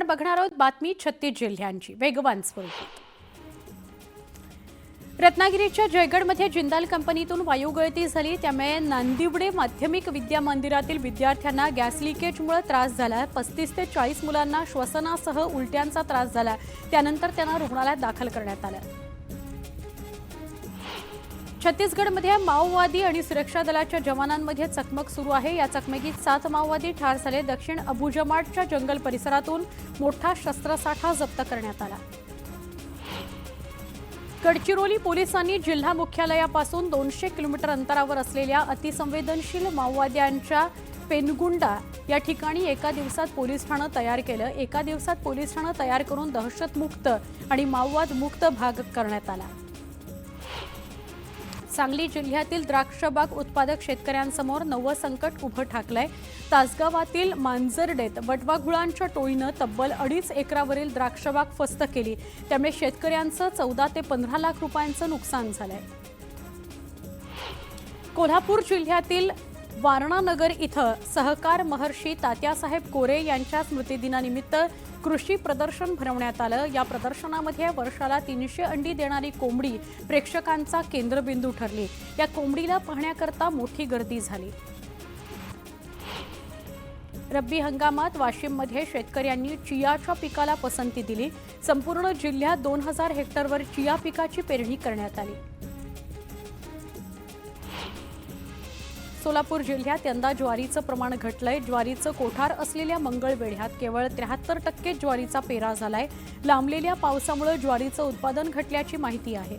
बघणार आहोत बातमी 36 जिल्ह्यांची वेगवान स्वरूपात। रत्नागिरीच्या जयगडमध्ये जिंदाल कंपनीतून वायुगळती झाली, त्यामुळे नांदिवडे माध्यमिक विद्या मंदिरातील विद्यार्थ्यांना गॅस लीकेजमुळे त्रास झाला। 35 ते 40 मुलांना श्वसनासह उलट्यांचा त्रास झाला, त्यानंतर त्यांना रुग्णालयात दाखल करण्यात आलं। छत्तीसगडमध्ये माओवादी आणि सुरक्षा दलाच्या जवानांमध्ये चकमक सुरू आहे। या चकमकीत 7 माओवादी ठार झाले। दक्षिण अबुजमाडच्या जंगल परिसरातून मोठा शस्त्रसाठा जप्त करण्यात आला। गडचिरोली पोलिसांनी जिल्हा मुख्यालयापासून 200 किलोमीटर अंतरावर असलेल्या अतिसंवेदनशील माओवाद्यांच्या पेनगुंडा या ठिकाणी एका दिवसात पोलीस ठाणं तयार केलं। एका दिवसात पोलीस ठाणं तयार करून दहशतमुक्त आणि माओवाद मुक्त भाग करण्यात आला। सांगली जिल्ह्यातील द्राक्षबाग उत्पादक शेतकऱ्यांसमोर नवं संकट उभं ठाकलंय। तासगावातील मांजरडेत बटवाघुळांच्या टोळीनं तब्बल 2.5 एकरावरील द्राक्षबाग फस्त केली, त्यामुळे शेतकऱ्यांचं 14 ते 15 लाख रुपयांचं नुकसान झालंय। कोल्हापूर जिल्ह्यातील वारणानगर इथं सहकार महर्षी तात्यासाहेब कोरे यांच्या स्मृतिदिनानिमित्त कृषी प्रदर्शन भरवण्यात आलं। या प्रदर्शनामध्ये वर्षाला 300 अंडी देणारी कोंबडी प्रेक्षकांचा केंद्रबिंदू ठरली। या कोंबडीला पाहण्याकरता मोठी गर्दी झाली। रब्बी हंगामात वाशिममध्ये शेतकऱ्यांनी चियाच्या पिकाला पसंती दिली। संपूर्ण जिल्ह्यात 2000 हेक्टरवर चिया पिकाची पेरणी करण्यात आली। सोलापूर जिल्ह्यात यंदा ज्वारीचं प्रमाण घटलंय। ज्वारीचं कोठार असलेल्या मंगळवेढ्यात केवळ 73% ज्वारीचा पेरा झालाय। लांबलेल्या पावसामुळे ज्वारीचं उत्पादन घटल्याची माहिती आहे।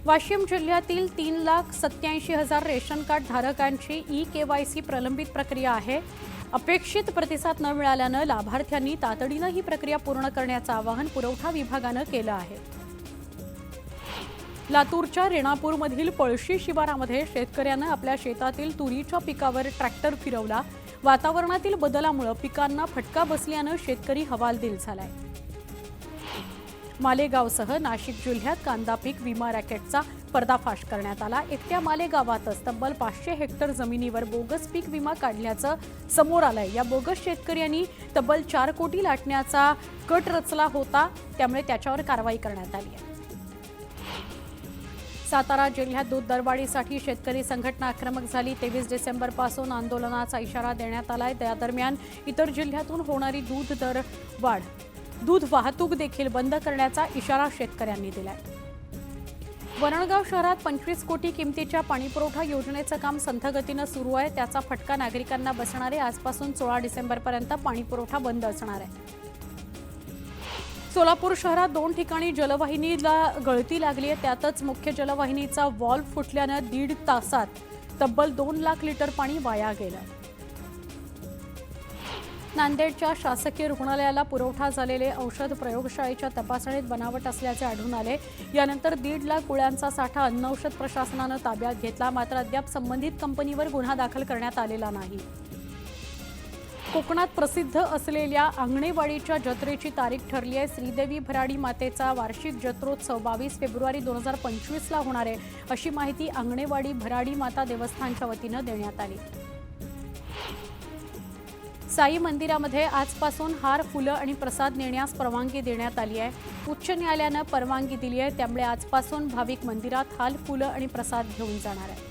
वाशिम जिल्ह्यातील 3,87,000 रेशन कार्ड धारकांची ई-केवायसी प्रलंबित प्रक्रिया आहे। अपेक्षित प्रतिसाद न मिळाल्यानं लाभार्थ्यांनी तातडीनं ही प्रक्रिया पूर्ण करण्याचं आवाहन पुरवठा विभागानं केलं आहे। लातूरच्या रेणापूरमधील पळशी शिवारामध्ये शेतकऱ्यानं आपल्या शेतातील तुरीच्या पिकावर ट्रॅक्टर फिरवला। वातावरणातील बदलामुळे पिकांना फटका बसल्यानं शेतकरी हवालदिल झालाय। मालेगावसह नाशिक जिल्ह्यात कांदा पीक विमा रॅकेटचा पर्दाफाश करण्यात आला। एकट्या मालेगावातच तब्बल 500 हेक्टर जमिनीवर बोगस पीक विमा काढल्याचं समोर आलंय। या बोगस शेतकऱ्यांनी तब्बल 4 कोटी लाटण्याचा कट रचला होता, त्यामुळे त्याच्यावर कारवाई करण्यात आली आहे। सातारा जिल्ह्यात दूध दरवाढीसाठी शेतकरी संघटना आक्रमक झाली। 23 डिसेंबरपासून आंदोलनाचा इशारा देण्यात आलाय। त्या दरम्यान इतर जिल्ह्यातून होणारी दूध वाहतूक देखील बंद करण्याचा इशारा शेतकऱ्यांनी दिलाय। वरणगाव शहरात 25 कोटी किमतीच्या पाणीपुरवठा योजनेचं काम संथ गतीनं सुरू आहे। त्याचा फटका नागरिकांना बसणार आहे। आजपासून 16 डिसेंबरपर्यंत पाणीपुरवठा बंद असणार आहे। सोलापूर शहरात 2 ठिकाणी जलवाहिनीला गळती लागली आहे। त्यातच मुख्य जलवाहिनीचा व्हॉल्व्ह फुटल्यानं 1.5 तासात तब्बल 2 लाख लिटर पाणी वाया गेलं। नांदेडच्या शासकीय रुग्णालयाला पुरवठा झालेले औषध प्रयोगशाळेच्या तपासणीत बनावट असल्याचे आढळून आले। यानंतर 1.5 लाख गोळ्यांचा साठा अन्न औषध प्रशासनानं ताब्यात घेतला, मात्र अद्याप संबंधित कंपनीवर गुन्हा दाखल करण्यात आलेला नाही। कोकणात प्रसिद्ध असलेल्या आंगणेवाडीच्या जत्रेची तारीख ठरली आहे। श्रीदेवी भराडी मातेचा वार्षिक जत्रोत्सव 22 फेब्रुवारी 2025 ला होणार आहे, अशी माहिती आंगणेवाडी भराडी माता देवस्थानच्या वतीनं देण्यात आली। साई मंदिरामध्ये आजपासून हार, फुलं आणि प्रसाद नेण्यास परवानगी देण्यात आली आहे। उच्च न्यायालयानं परवानगी दिली आहे, त्यामुळे आजपासून भाविक मंदिरात हार, फुलं आणि प्रसाद घेऊन जाणार आहे।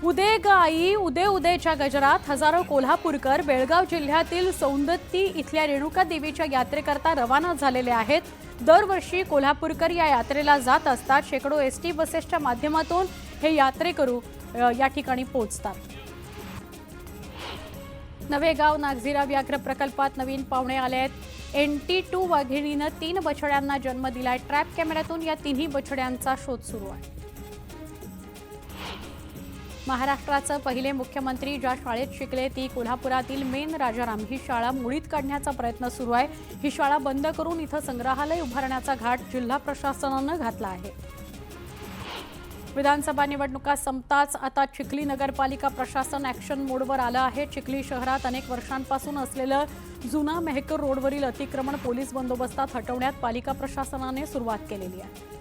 उदे ग आई उदे उदेच्या गजरात हजारो कोल्हापूरकर बेळगाव जिल्ह्यातील सौंदत्ती इथल्या रेणुका देवीच्या यात्रेकरता रवाना झालेले आहेत। दरवर्षी कोल्हापूरकर या यात्रेला जात असतात। शेकडो एसटी बसेसच्या माध्यमातून हे यात्रेकरू या ठिकाणी पोहोचतात। नवेगाव नागझिरा व्याघ्र प्रकल्पात नवीन पाहुणे आले आहेत। NT2 वाघिणीनं 3 बछड्यांना जन्म दिलाय। ट्रॅप कॅमेऱ्यातून या 3ही बछड्यांचा शोध सुरू आहे। महाराष्ट्राचे पहिले मुख्यमंत्री ज्या शाळेत शिकले ती कोल्हापुरातील मेन राजाराम ही शाळा मोडीत काढण्याचा प्रयत्न सुरू आहे। ही शाळा बंद करून इथं संग्रहालय उभारण्याचा घाट जिल्हा प्रशासनानं घातला आहे। विधानसभा निवडणुका संपताच आता चिखली नगरपालिका प्रशासन ॲक्शन मोडवर आलं आहे। चिखली शहरात अनेक वर्षांपासून असलेलं जुना मेहकर रोडवरील अतिक्रमण पोलीस बंदोबस्तात हटवण्यात पालिका प्रशासनाने सुरुवात केलेली आहे।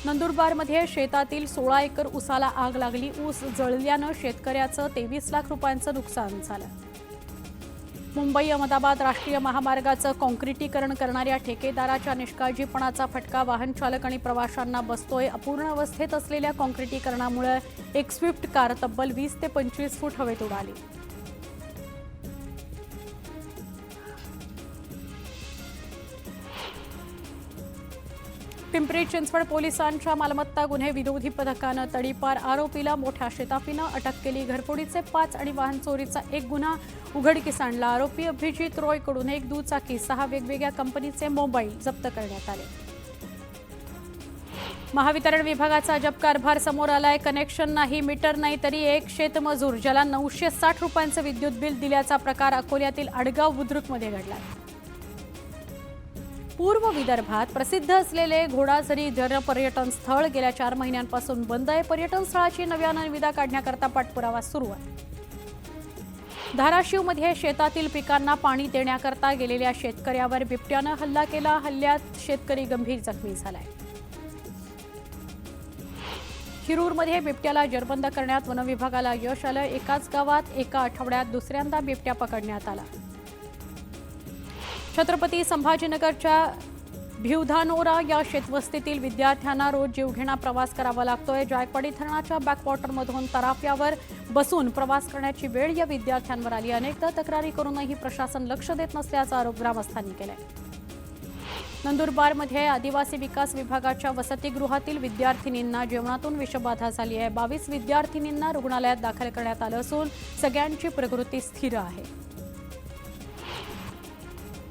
नंदुरबारमध्ये शेतातील 16 एकर ऊसाला आग लागली. ऊस जळल्यानं शेतकऱ्याचं 23 लाख रुपयांचं नुकसान झालं. मुंबई अहमदाबाद राष्ट्रीय महामार्गाचं काँक्रिटीकरण करणाऱ्या ठेकेदाराच्या निष्काळजीपणाचा फटका वाहन चालक आणि प्रवाशांना बसतोय. अपूर्ण अवस्थेत असलेल्या काँक्रिटीकरणामुळे एक स्विफ्ट कार तब्बल 20 ते 25 फूट हवेत उडाली. पिंपरी चिंचवड पोलिसांच्या मालमत्ता गुन्हे विरोधी पथकानं तडीपार आरोपीला मोठ्या शेताफीनं अटक केली. घरफोडीचे 5 आणि वाहन चोरीचा 1 गुन्हा उघडकीस आणला. आरोपी अभिजित रॉयकडून 1 दुचाकी 6 वेगवेगळ्या कंपनीचे मोबाईल जप्त करण्यात आले. महावितरण विभागाचा अजब कारभार समोर आलाय. कनेक्शन नाही, मीटर नाही, तरी एक शेतमजूर ज्याला 960 रुपयांचं विद्युत बिल दिल्याचा प्रकार अकोल्यातील आडगाव बुद्रुकमध्ये घडला. पूर्व विदर्भात प्रसिद्ध असलेले घोडाझरी पर्यटन स्थळ गेल्या 4 महिन्यांपासून बंद आहे. पर्यटन स्थळाची नव्यानं निविदा काढण्याकरता पाठपुरावा सुरू आहे. धाराशिवमध्ये शेतातील पिकांना पाणी देण्याकरता गेलेल्या शेतकऱ्यावर बिबट्यानं हल्ला केला. हल्ल्यात शेतकरी गंभीर जखमी झालाय. शिरूरमध्ये बिबट्याला जेरबंद करण्यात वनविभागाला यश आलं. एकाच गावात एका आठवड्यात दुसऱ्यांदा बिबट्या पकडण्यात आला. छत्रपती संभाजीनगरच्या भिवधानोरा या शेतवस्तीतील विद्यार्थ्यांना रोज जीवघेणा प्रवास करावा लागतोय. जायकवाडी धरणाच्या बॅकवॉटरमधून तराफ्यावर बसून प्रवास करण्याची वेळ या विद्यार्थ्यांवर आली. अनेकदा तक्रारी करूनही प्रशासन लक्ष देत नसल्याचा आरोप ग्रामस्थांनी केलाय. नंदुरबारमध्ये आदिवासी विकास विभागाच्या वसतिगृहातील विद्यार्थिनींना जेवणातून विषबाधा झाली आहे. 22 विद्यार्थिनींना रुग्णालयात दाखल करण्यात आलं असून सगळ्यांची प्रकृती स्थिर आहे.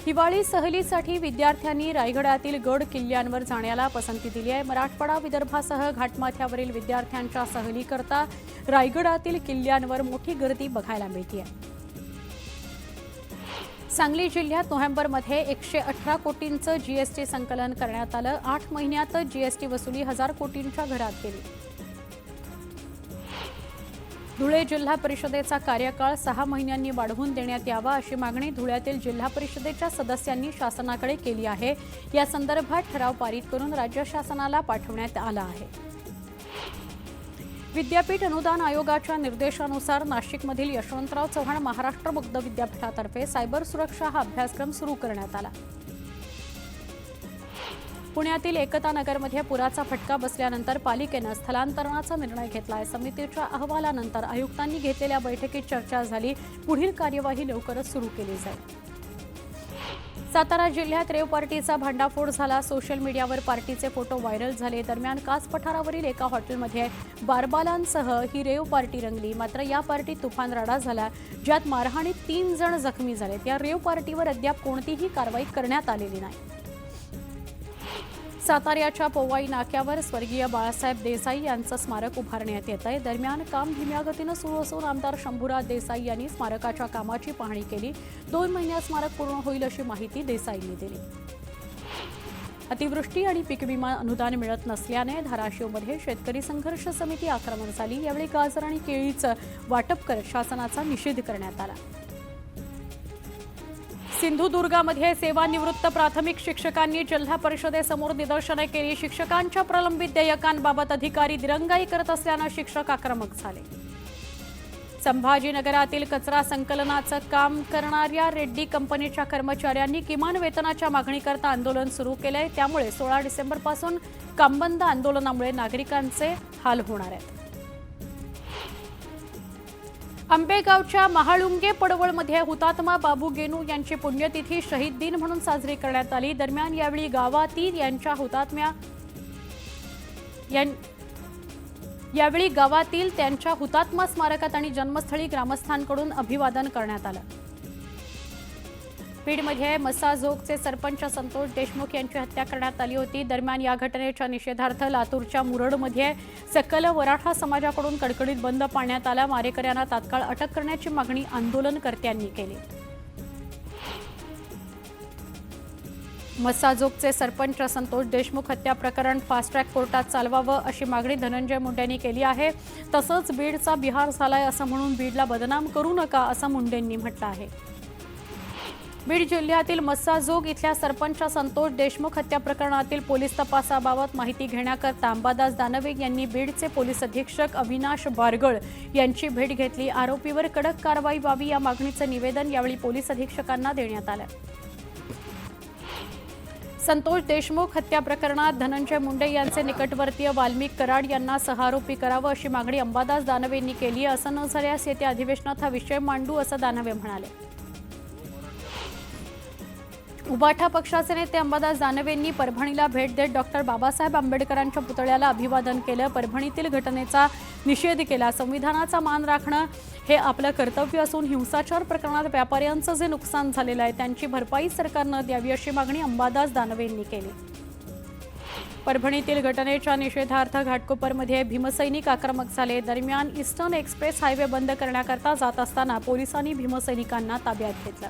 हिवाळी सहलीसाठी विद्यार्थ्यांनी रायगडातील गड किल्ल्यांवर जाण्याला पसंती दिली आहे. मराठवाडा विदर्भासह घाटमाथ्यावरील विद्यार्थ्यांच्या सहलीकरता रायगडातील किल्ल्यांवर मोठी गर्दी बघायला मिळते. सांगली जिल्ह्यात नोव्हेंबरमध्ये 118 कोटींचं जीएसटी संकलन करण्यात आलं. 8 महिन्यातच जीएसटी वसुली 1000 कोटींच्या घरात गेली. धुळे जिल्हा परिषदेचा कार्यकाळ 6 महिन्यांनी वाढवून देण्यात यावा अशी मागणी धुळ्यातील जिल्हा परिषदेच्या सदस्यांनी शासनाकडे केली आहे. या संदर्भात ठराव पारित करून राज्य शासनाला पाठवण्यात आला आहे. विद्यापीठ अनुदान आयोगाच्या निर्देशानुसार नाशिकमधील यशवंतराव चव्हाण महाराष्ट्र मुक्त विद्यापीठातर्फे सायबर सुरक्षा हा अभ्यासक्रम सुरू करण्यात आला. पुण्यातील एकता नगरमध्ये पुराचा फटका बसल्यानंतर पालिकेनं स्थलांतरणाचा निर्णय घेतला आहे. समितीच्या अहवालानंतर आयुक्तांनी घेतलेल्या बैठकीत चर्चा झाली. पुढील कार्यवाही लवकरच सुरू केली जाईल. सातारा जिल्ह्यात रेव पार्टीचा भांडाफोड झाला. सोशल मीडियावर पार्टीचे फोटो व्हायरल झाले. दरम्यान कास पठारावरील एका हॉटेलमध्ये बारबालांसह ही रेव पार्टी रंगली. मात्र या पार्टीत तुफान राडा झाला, ज्यात मारहाणीत 3 जण जखमी झालेत. या रेव पार्टीवर अद्याप कोणतीही कारवाई करण्यात आलेली नाही. साताऱ्याच्या पोवाई नाक्यावर स्वर्गीय बाळासाहेब देसाई यांचं स्मारक उभारण्यात येत आहे. दरम्यान काम धीम्या गतीनं सुरू असून आमदार शंभूराज देसाई यांनी स्मारकाच्या कामाची पाहणी केली. 2 महिन्यात स्मारक पूर्ण होईल अशी माहिती देसाईंनी दिली. अतिवृष्टी आणि पीक विमा अनुदान मिळत नसल्याने धाराशिवमध्ये शेतकरी संघर्ष समिती आक्रमक झाली. यावेळी गाजर आणि केळीचं वाटप करत शासनाचा निषेध करण्यात आला. सिंधुदुर्गामध्ये सेवानिवृत्त प्राथमिक शिक्षकांनी जिल्हा परिषदेसमोर निदर्शने केली. शिक्षकांच्या प्रलंबित देयकांबाबत अधिकारी दिरंगाई करत असल्यानं शिक्षक आक्रमक झाले. संभाजीनगरातील कचरा संकलनाचं काम करणाऱ्या रेड्डी कंपनीच्या कर्मचाऱ्यांनी किमान वेतनाच्या मागणीकरता आंदोलन सुरू केलंय. त्यामुळे 16 डिसेंबरपासून कामबंद आंदोलनामुळे नागरिकांचे हाल होणार आहेत. आंबेगावच्या महाळुंगे पडवळमध्ये हुतात्मा बाबू गेनू यांची पुण्यतिथी शहीद दिन म्हणून साजरी करण्यात आली. दरम्यान यावेळी गावातील त्यांच्या हुतात्मा स्मारकात आणि जन्मस्थळी ग्रामस्थांकडून अभिवादन करण्यात आलं. बीडमध्ये मसाजोगचे सरपंच संतोष देशमुख यांची हत्या करण्यात आली होती. दरम्यान या घटनेच्या निषेधार्थ लातूरच्या मुरडमध्ये सकल मराठा समाजाकडून कडकडीत बंद पाळण्यात आला. मारेकऱ्यांना तात्काळ अटक करण्याची मागणी आंदोलनकर्त्यांनी केली. मसाजोगचे सरपंच संतोष देशमुख हत्या प्रकरण फास्ट ट्रॅक कोर्टात चालवावं अशी मागणी धनंजय मुंडे यांनी केली आहे. तसंच बीडचा बिहार झालाय असं म्हणून बीडला बदनाम करू नका असं मुंडेंनी म्हटलं आहे. बीड जिल्ह्यातील मस्साजोग इथल्या सरपंच संतोष देशमुख हत्या प्रकरणातील पोलीस तपासाबाबत माहिती घेण्याकरता अंबादास दानवे यांनी बीडचे पोलीस अधीक्षक अविनाश बारगळ यांची भेट घेतली। आरोपीवर कडक कारवाई व्हावी या मागणीचे निवेदन यावेळी पोलीस अधीक्षकांना देण्यात आले। संतोष देशमुख हत्या प्रकरणात धनंजय मुंडे यांचे निकटवर्तीय वाल्मिक कराड यांना सहआरोपी करावं अशी मागणी अंबादास दानवे यांनी केली। असं न झाल्यास येत्या अधिवेशनात हा विषय मांडू असं दानवे म्हणाले। उबाठा पक्षाचे नेते अंबादास दानवे यांनी परभणीला भेट देत डॉक्टर बाबासाहेब आंबेडकरांच्या पुतळ्याला अभिवादन केलं। परभणीतील घटनेचा निषेध केला। संविधानाचा मान राखणं हे आपलं कर्तव्य असून हिंसाचार प्रकरणात व्यापाऱ्यांचं जे नुकसान झालेलं आहे त्यांची भरपाई सरकारनं द्यावी अशी मागणी अंबादास दानवे यांनी केली। परभणीतील घटनेच्या निषेधार्थ घाटकोपरमध्ये भीमसैनिक आक्रमक झाले। दरम्यान ईस्टर्न एक्सप्रेस हायवे बंद करण्याकरता जात असताना पोलिसांनी भीमसैनिकांना ताब्यात घेतलं।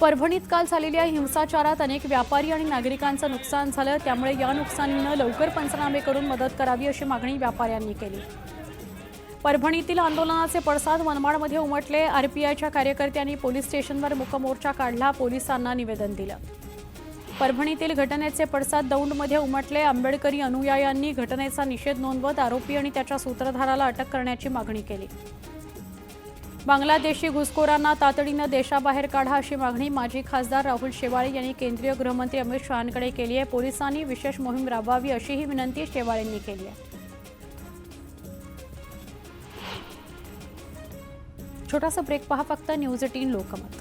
परभणीत काल झालेल्या हिंसाचारात अनेक व्यापारी आणि नागरिकांचं नुकसान झालं। त्यामुळे या नुकसानीनं लवकर पंचनामे करून मदत करावी अशी मागणी व्यापाऱ्यांनी केली। परभणीतील आंदोलनाचे पडसाद मनमाडमध्ये उमटले। आरपीआयच्या कार्यकर्त्यांनी पोलीस स्टेशनवर मूकमोर्चा काढला, पोलिसांना निवेदन दिलं। परभणीतील घटनेचे पडसाद दौंडमध्ये उमटले। आंबेडकरी अनुयायांनी घटनेचा निषेध नोंदवत आरोपी आणि त्याच्या सूत्रधाराला अटक करण्याची मागणी केली। बांगलादेशी घुसखोरांना तातडीनं देशाबाहेर काढा अशी मागणी माजी खासदार राहुल शेवाळे यांनी केंद्रीय गृहमंत्री अमित शहांकडे केली आहे। पोलिसांनी विशेष मोहीम राबवावी अशीही विनंती शेवाळेंनी केली आहे। छोटासा ब्रेक पहा फक्त न्यूज 18 लोकमत।